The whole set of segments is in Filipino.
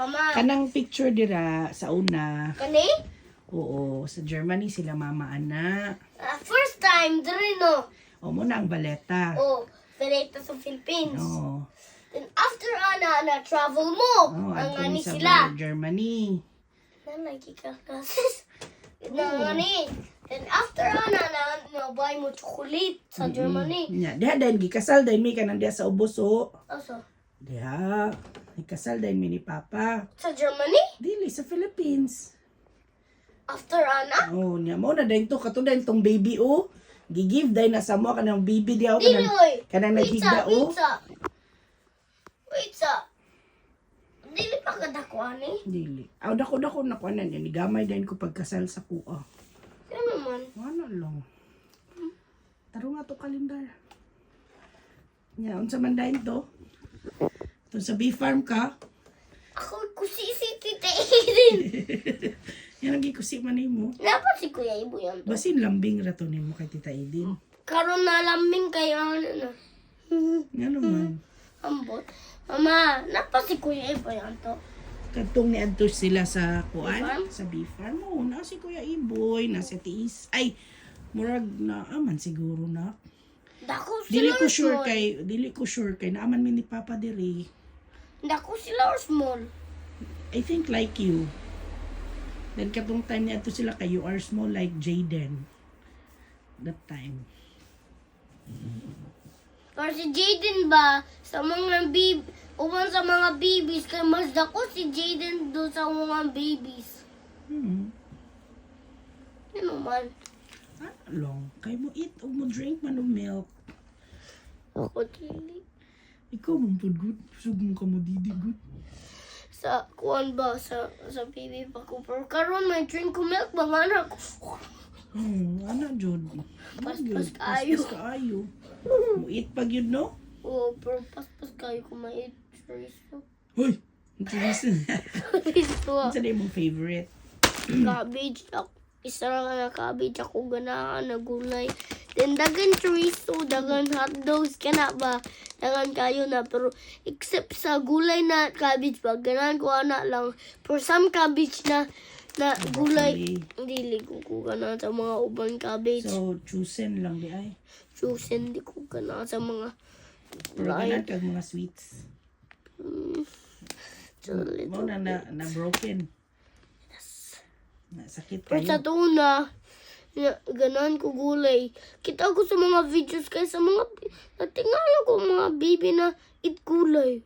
Mama. Kanang picture dira sa una. Kani? Oo, sa Germany sila mama ana. First time, diri no. O mo na ang baleta. Oh, Vereta sa Philippines. Oo. Then after na travel mo. Oh, Ang adto ani ni sa sila. Germany. Nanay ka classes. Nangani. Then after na buy mo chocolate sa Germany. Nya, diha dahil gikasal dahil may kanang diha sa ubos o. Also, Diha, gikasal dahil mi ni Papa. sa Germany? Dili sa Philippines. After Oh, nya mo na dahil to kato dahil tong baby o. Gigive dahil na sa mo kanang baby diha o Dili, oy. kanang naghigda o. Wait sa. Dili pa ka dako ani? Dili. Aw dako na kuanan yan. Gamay dahil ko pagkasal sa kuha. Ano man? Ano lang. Taro nga to kalendar. Nya, unsa man dahil to? To sa bee farm ka. Ako kusisi tita Eden. Yan ang gikusi man mo. Dapat si Kuya Ibo yan to. Basin lambing rato nimo kay Tita Edin. Karon na lambing kayo na. Nga naman. Ambot. Mama, napa si Kuya Ibo yan to. Kadtong ni adto sila sa kuan, Bee farm? sa bee farm. Oo, na si Kuya Iboy, na si Tiis. Ay, murag na aman siguro na. Dako Dili sila ko or sure small. kay naaman mi ni Papa diri. Dako sila or small. I think like you. Then katong time ni adto sila kay you are small like Jaden. That time. Pero si Jaden ba, sa mga uban sa mga babies, kay mas dako si Jaden do sa mga babies. Ano man? Long, kay mo eat o mo drink man og milk. Ako dili. Ikaw mong pud good. Sug mo ka mo didi good. Sa kuan ba, sa baby pa ko. Pero karon may drink ko milk ba nga na ko. Ana jud. Paspas kaayo. Paspas kaayo. Mo eat pag yun no? Oo, pero paspas kayo kung may chorizo. Hoy! Interesting. Chorizo. Ano na yung favorite? Cabbage. Isa lang na cabbage. Ako ganahan na gulay. Then dagan chorizo, dagan hotdogs ka na ba? Dagan kayo na. Pero except sa gulay na cabbage ba, ganahan ko na lang. For some cabbage na gulay, dili ko ganahan sa mga ubang cabbage. So, chosen lang di ay. Chosen, di ko ganahan sa mga Pero ganan kag mga sweets. so little. Mo na broken. Na sakit Pero sa kayo. tuna, ganahan ko gulay. Kita ko sa mga videos kay sa mga, natingala ko mga baby na eat gulay.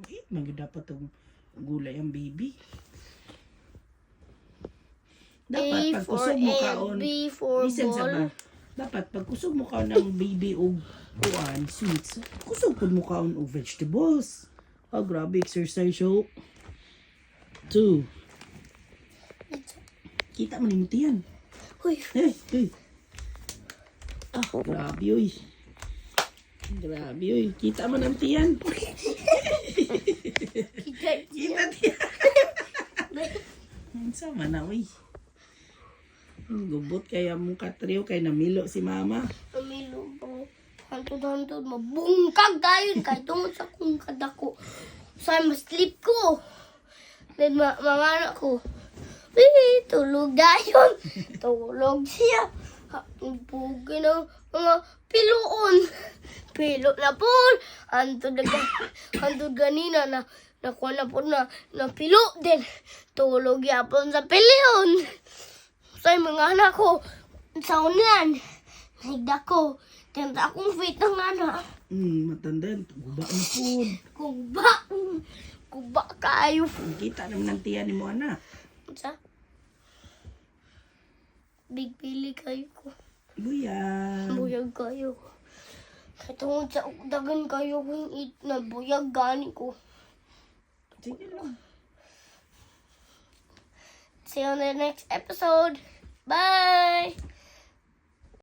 Eat man gyud dapat tong gulay ang baby. Dapat pag kusog mo kaon. B for Listen sa ba? ball. Dapat pag kusog mo kaon ng baby og kuan sweets, kusog pud mo kaon og vegetables. Oh, grabe exercise show. 2. Kita mo ni tiyan. Uy, Hey, hey. Grabe uy. Grabe uy. Kita mo ng tiyan. Kita tiyan. Sama na uy. Gubot kaya mong katriyo kay namilo si mama. namilo po. Hantod-hantod, mabungkag tayo. Kahit tungod sa kong kadako. Saan ma-sleep ko. Then mga anak ko, tulog dayon. Tulog siya. Pugi ng mga piloon. Pilo na po. Hantod ganina na nakuha na po na pilo din. Tulog yapon sa piloon. Sa mga anak ko, sa unan, nagda ko. Tanda akong fit ng anak. Matanda. Guba na po. Kuba kayo. Kita naman ng tiyan ni mo anak. Sa? Big pili kayo ko. Buyan. Buyag kayo. Katungod sa dagan kayo kung eat na buyag gani ko. Sige lang. See you on the next episode. Bye!